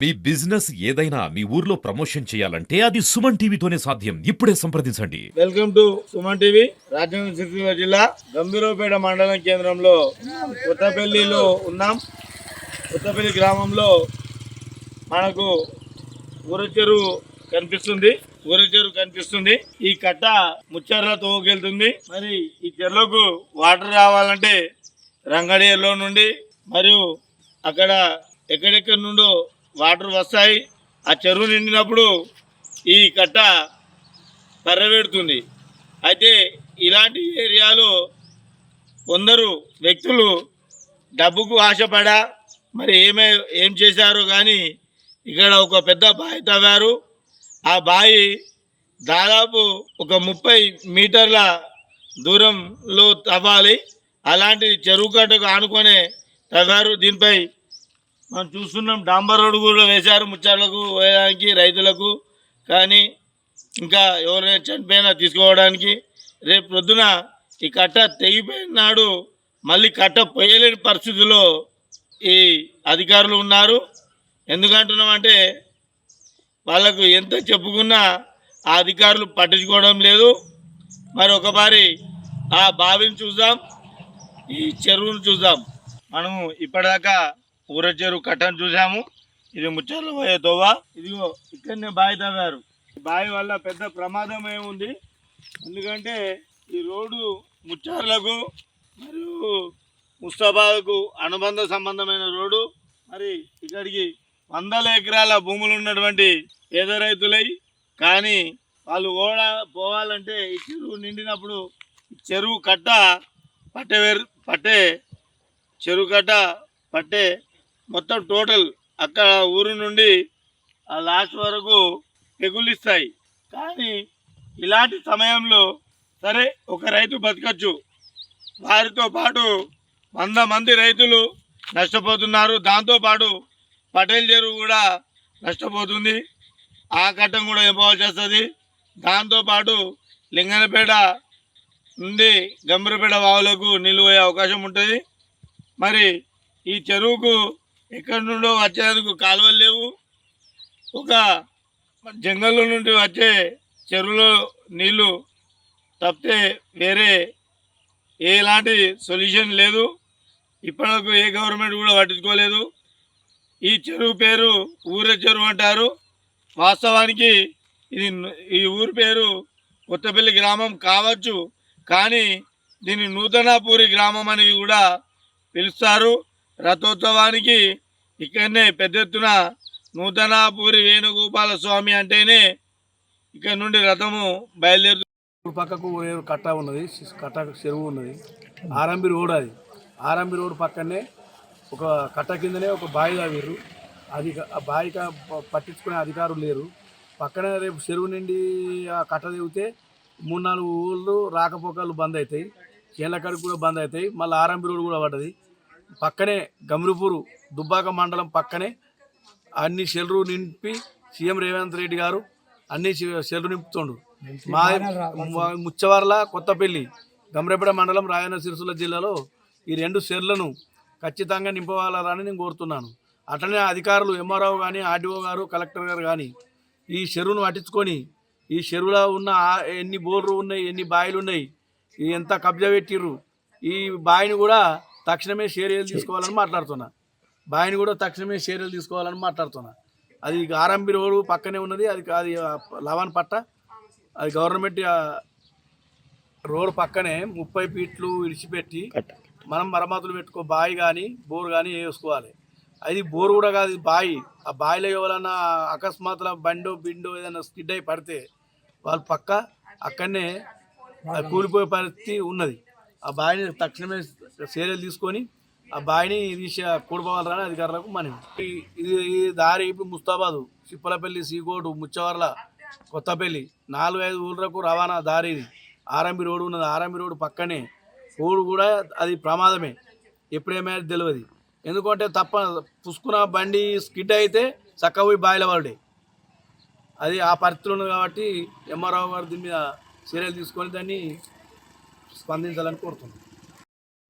మీ business ఏదైనా మీ ఊర్లో promotion చేయాలంటే అది సుమన్ టీవీతోనే సాధ్యం. ఇప్పుడే సంప్రదించండి. Welcome to Suman TV. Rajanna Sircilla జిల్లా గంభీరపేట మండలం కేంద్రంలో కొత్తపల్లిలో ఉన్నాం. కొత్తపల్లి గ్రామంలో మనకు ఊరచెరువు కనిపిస్తుంది. ఈ కట్ట ముచ్చర్ల తోకెళ్తుంది. మరి ఈ చెరువుకు వాటర్ రావాలంటే రంగడిలో నుండి మరియు అక్కడ ఎక్కడెక్కడి నుండో వాటర్ వస్తాయి. ఆ చెరువు నిండినప్పుడు ఈ కట్ట పర్రబెడుతుంది. అయితే ఇలాంటి ఏరియాలో కొందరు వ్యక్తులు డబ్బుకు ఆశపడా మరి ఏం చేశారు కానీ ఇక్కడ ఒక పెద్ద బావి తవ్వారు. ఆ బావి దాదాపు ఒక 30 మీటర్ల దూరంలో తవ్వాలి. అలాంటి చెరువు కట్టకు ఆనుకొనే తవ్వారు. దీనిపై మనం చూస్తున్నాం, డాంబర్ రోడ్డు కూడా వేశారు ముచ్చర్లకు వేయడానికి, రైతులకు కానీ ఇంకా ఎవరైనా చనిపోయినా తీసుకోవడానికి. రేపు పొద్దున ఈ కట్ట తెగిపోయినాడు మళ్ళీ కట్ట పోయలేని పరిస్థితుల్లో ఈ అధికారులు ఉన్నారు. ఎందుకంటున్నామంటే వాళ్ళకు ఎంత చెప్పుకున్నా ఆ అధికారులు పట్టించుకోవడం లేదు. మరి ఒకసారి ఆ బావిని చూద్దాం, ఈ చెరువును చూద్దాం. మనము ఇప్పటిదాకా ఊర చెరువు కట్టను చూసాము. ఇది ముచ్చర్లు పోయే తోవ. ఇదిగో ఇక్కడనే బావి తవ్వారు. బావి వల్ల పెద్ద ప్రమాదం ఏముంది, ఎందుకంటే ఈ రోడ్డు ముచ్చార్లకు మరియు ముస్తాబాద్కు అనుబంధ సంబంధమైన రోడ్డు. మరి ఇక్కడికి 100 ఎకరాల భూములు ఉన్నటువంటి పేద రైతులై కానీ వాళ్ళు పోవాలంటే ఈ చెరువు నిండినప్పుడు చెరువు కట్ట పట్టే మొత్తం టోటల్ అక్కడ ఊరు నుండి ఆ లాస్ట్ వరకు తెగులిస్తాయి. కానీ ఇలాంటి సమయంలో సరే ఒక రైతు బతకచ్చు, వారితో పాటు 100 మంది రైతులు నష్టపోతున్నారు. దాంతోపాటు పటేల్ చెరువు కూడా నష్టపోతుంది. ఆ కట్టం కూడా ఇంపాల్సి వస్తుంది. దాంతోపాటు లింగనపేట నుండి గంభీరపేట వాగులకు నీళ్ళు పోయే అవకాశం ఉంటుంది. మరి ఈ చెరువుకు ఎక్కడి నుండో వచ్చేందుకు కాలువలు లేవు. ఒక జంగల్లో నుండి వచ్చే చెరువులో నీళ్ళు తప్పితే వేరే ఎలాంటి సొల్యూషన్ లేదు. ఇప్పటివరకు ఏ గవర్నమెంట్ కూడా పట్టించుకోలేదు. ఈ చెరువు పేరు ఊర చెరువు అంటారు. వాస్తవానికి ఈ ఊరి పేరు కొత్తపల్లి గ్రామం కావచ్చు, కానీ దీన్ని నూతనాపూరి గ్రామం అని కూడా పిలుస్తారు. రథోత్సవానికి ఇక్కడనే పెద్ద ఎత్తున నూతనాపూరి వేణుగోపాల స్వామి అంటేనే ఇక్కడ నుండి రథము బయలుదేరుతుంది. పక్కకు కట్ట ఉన్నది, కట్ట చెరువు ఉన్నది. ఆరంబి రోడ్, అది ఆరంబి రోడ్ పక్కనే ఒక కట్ట కిందనే ఒక బావి తవ్వారు. అది ఆ బావి పట్టించుకునే అధికారులు లేరు. పక్కనే రేపు చెరువు నుండి ఆ కట్ట తెగితే 3-4 ఊళ్ళు రాకపోకలు బంద్ అవుతాయి, చేళ్ళకాడికి కూడా బంద్ అవుతాయి. మళ్ళీ ఆరంబి రోడ్ కూడా పడ్డది. పక్కనే గమ్రిపూరు దుబ్బాక మండలం పక్కనే అన్ని చెరువు నింపి సీఎం రేవంత్ రెడ్డి గారు అన్ని చెరువు నింపుతుండు. మా ముచ్చవర్ల కొత్తపల్లి గమ్రేపేట మండలం రాయన్న సిరిసిల్ల జిల్లాలో ఈ 2 చెరువులను ఖచ్చితంగా నింపవాలని నేను కోరుతున్నాను. అట్లనే అధికారులు ఎంఆర్ఓ కానీ, ఆర్డీఓ గారు, కలెక్టర్ గారు కానీ ఈ చెరువును పట్టించుకొని ఈ చెరువులో ఉన్న ఎన్ని బోర్లు ఉన్నాయి, ఎన్ని బావిలు ఉన్నాయి, ఎంత కబ్జా పెట్టిర్రు, ఈ బావిని కూడా తక్షణమే చర్యలు తీసుకోవాలని మాట్లాడుతున్నా. అది ఆరంబి రోడ్డు పక్కనే ఉన్నది. అది లవన్ పట్ట, అది గవర్నమెంట్ రోడ్డు పక్కనే 30 ఫీట్లు విడిచిపెట్టి మనం మరమ్మతులు పెట్టుకో బావి కానీ బోరు కానీ వేసుకోవాలి. అది బోరు కూడా కాదు, బావి. ఆ బావిలో ఎవరన్నా అకస్మాత్తుల బండో బిండో ఏదైనా స్కిడ్ అయి పడితే వాళ్ళు పక్క అక్కడనే కూలిపోయే పరిస్థితి ఉన్నది. ఆ బావిని తక్షణమే చర్యలు తీసుకొని ఆ బావిని కూడిపోవాలని అధికారులకు మనం. ఈ దారి ఇప్పుడు ముస్తాబాదు, చిప్పలపల్లి, సీకోటు, ముచ్చవర్ల, కొత్తపల్లి 4-5 ఊళ్ళకు రవాణా దారి. ఆరంబి రోడ్డు ఉన్నది. ఆరంబి రోడ్డు పక్కనే రోడ్డు కూడా అది ప్రమాదమే, ఎప్పుడేమైనా తెలియదు. ఎందుకంటే పుసుకున్న బండి స్కిడ్ అయితే చక్క పోయి బావిల పడే అది ఆ పరిస్థితులు ఉన్నది. కాబట్టి ఎంఆర్ఓ గారు దీని మీద చర్యలు తీసుకొని దాన్ని స్పందించాలని కోరుతున్నాం.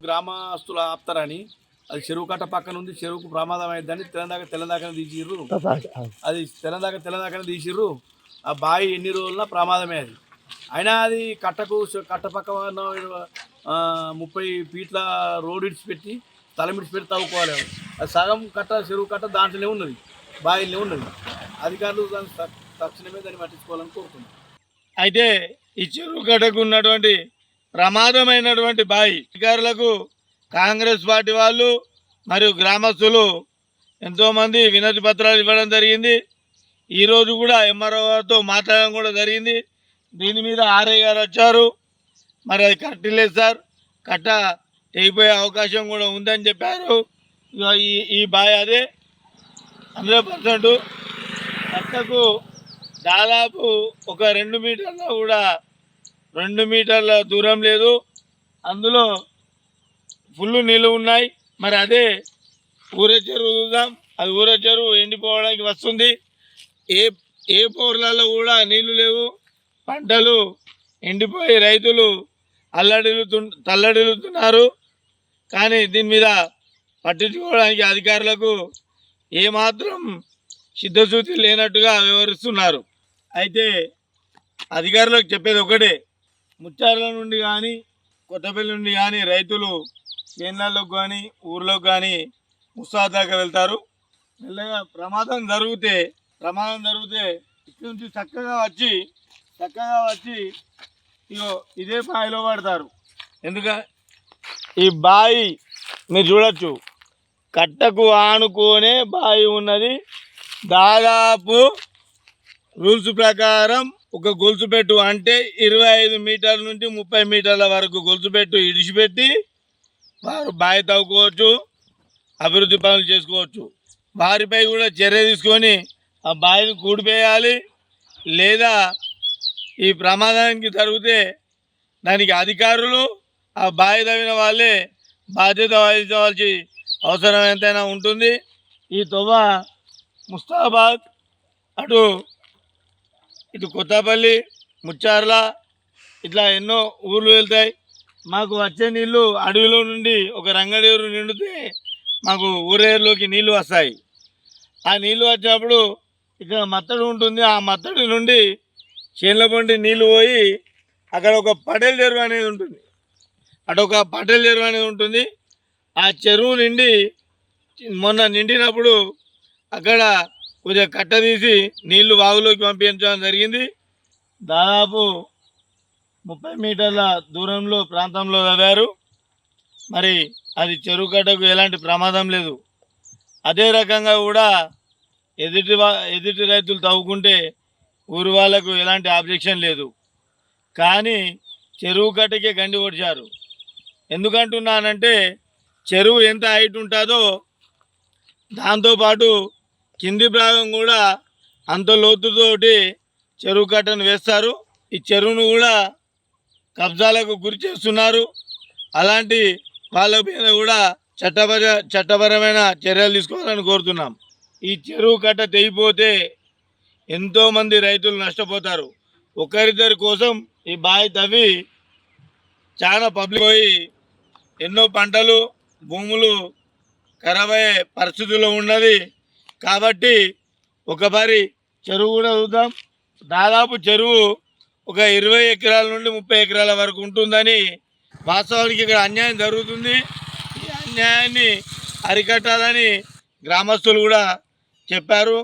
గ్రామస్తులు ఆపుతారని అది చెరువు కట్ట పక్కన ఉంది, చెరువుకు ప్రమాదం అయిందని తెలంగాణ తీసిర్రు. అది తెలంగాణ తీసిర్రు. ఆ బావి ఎన్ని రోజుల ప్రమాదమే అది. అయినా అది కట్ట పక్క 30 ఫీట్ల రోడ్ ఇడిచిపెట్టి స్థలం ఇడిచిపెట్టి తవ్వుకోవాలి. అది సగం కట్ట చెరువు కట్ట దాంట్లోనే ఉన్నది, బావిలోనే ఉన్నది. అధికారులు దాన్ని తక్షణమే దాన్ని పట్టించుకోవాలని కోరుతున్నాం. అయితే ఈ చెరువు కట్టకు ఉన్నటువంటి ప్రమాదమైనటువంటి బావి అధికారులకు కాంగ్రెస్ పార్టీ వాళ్ళు మరియు గ్రామస్తులు ఎంతోమంది వినతి పత్రాలు ఇవ్వడం జరిగింది. ఈరోజు కూడా ఎంఆర్ఓతో మాట్లాడడం కూడా జరిగింది. దీని మీద ఆర్ఐ గారు వచ్చారు. మరి అది కట్టలేదు సార్, కట్ట తెగిపోయే అవకాశం కూడా ఉందని చెప్పారు. ఈ బావి అదే 100% కట్టకు దాదాపు ఒక 2 మీటర్ల కూడా 2 మీటర్ల దూరం లేదు, అందులో ఫుల్ నీళ్ళు ఉన్నాయి. మరి అదే ఊర చెరువు చూద్దాం, అది ఊర చెరువు ఎండిపోవడానికి వస్తుంది. ఏ పౌర్లలో కూడా నీళ్లు లేవు, పంటలు ఎండిపోయి రైతులు తల్లడిల్లుతున్నారు. కానీ దీని మీద పట్టించుకోవడానికి అధికారులకు ఏమాత్రం సిద్ధశుద్ధి లేనట్టుగా వ్యవహరిస్తున్నారు. అయితే అధికారులకు చెప్పేది ఒకటే, ముచ్చార్ల నుండి కానీ కొత్తపల్లి నుండి కానీ రైతులు చేన్లలోకి కానీ ఊర్లోకి కానీ ముస్తాబాద్ దాకా వెళ్తారు. మెల్లగా ప్రమాదం జరిగితే ఇక్కడి నుంచి చక్కగా వచ్చి ఇగో ఇదే బావిలో పడతారు. ఈ బావి మీరు చూడొచ్చు, కట్టకు ఆనుకోనే బావి ఉన్నది. దాదాపు రూల్స్ ప్రకారం ఒక గొలుసు పెట్టు అంటే 25 మీటర్ల నుంచి 30 మీటర్ల వరకు గొలుసు పెట్టు ఇడిచిపెట్టి వారు బావి తవ్వుకోవచ్చు, అభివృద్ధి పనులు చేసుకోవచ్చు. వారిపై కూడా చర్య తీసుకొని ఆ బావిని కూడిపేయాలి. లేదా ఈ ప్రమాదానికి జరిగితే దానికి అధికారులు ఆ బావి తవ్విన వాళ్ళే బాధ్యత వహించవలసి అవసరం ఎంతైనా ఉంటుంది. ఈ తొవ్వ ముస్తాబాద్ ఇటు కొత్తపల్లి, ముచ్చార్ల ఇట్లా ఎన్నో ఊర్లు వెళ్తాయి. మాకు వచ్చే నీళ్ళు అడవిలో నుండి ఒక రంగడేరు నిండితే మాకు ఊరేరులోకి నీళ్లు వస్తాయి. ఆ నీళ్లు వచ్చినప్పుడు ఇక్కడ మత్తడి ఉంటుంది, ఆ మత్తడి నుండి చేన్ల పొంటి నీళ్లు పోయి అక్కడ ఒక పటేల్ చెరువు అనేది ఉంటుంది, ఆ చెరువు నిండి మొన్న నిండినప్పుడు అక్కడ కొద్దిగా కట్ట తీసి నీళ్లు వాగులోకి పంపించడం జరిగింది. దాదాపు 30 మీటర్ల దూరంలో ప్రాంతంలో తవ్వారు. మరి అది చెరువు కట్టకు ఎలాంటి ప్రమాదం లేదు. అదే రకంగా కూడా ఎదుటి రైతులు తవ్వుకుంటే ఊరు వాళ్ళకు ఎలాంటి ఆబ్జెక్షన్ లేదు. కానీ చెరువు కట్టకే గండి కొడిచారు. ఎందుకంటున్నానంటే చెరువు ఎంత హైట్ ఉంటుందో దాంతోపాటు కింది భాగం కూడా అంత లోతుతోటి చెరువు కట్టను వేస్తారు. ఈ చెరువును కూడా కబ్జాలకు గురి చేస్తున్నారు. అలాంటి వాళ్ళ మీద కూడా చట్టపరమైన చర్యలు తీసుకోవాలని కోరుతున్నాం. ఈ చెరువు కట్ట తెగిపోతే ఎంతోమంది రైతులు నష్టపోతారు. ఒకరిద్దరి కోసం ఈ బావి తవ్వి చాలా పబ్లిక్ పోయి ఎన్నో పంటలు భూములు ఖరాబ్ అయ్యే పరిస్థితుల్లో ఉన్నది. కాబట్టి ఒకసారి చెరువు కూడా చూద్దాం. దాదాపు చెరువు ఒక 20 ఎకరాల నుండి 30 ఎకరాల వరకు ఉంటుందని, వాస్తవానికి ఇక్కడ అన్యాయం జరుగుతుంది. ఈ అన్యాయాన్ని అరికట్టాలని గ్రామస్తులు కూడా చెప్పారు.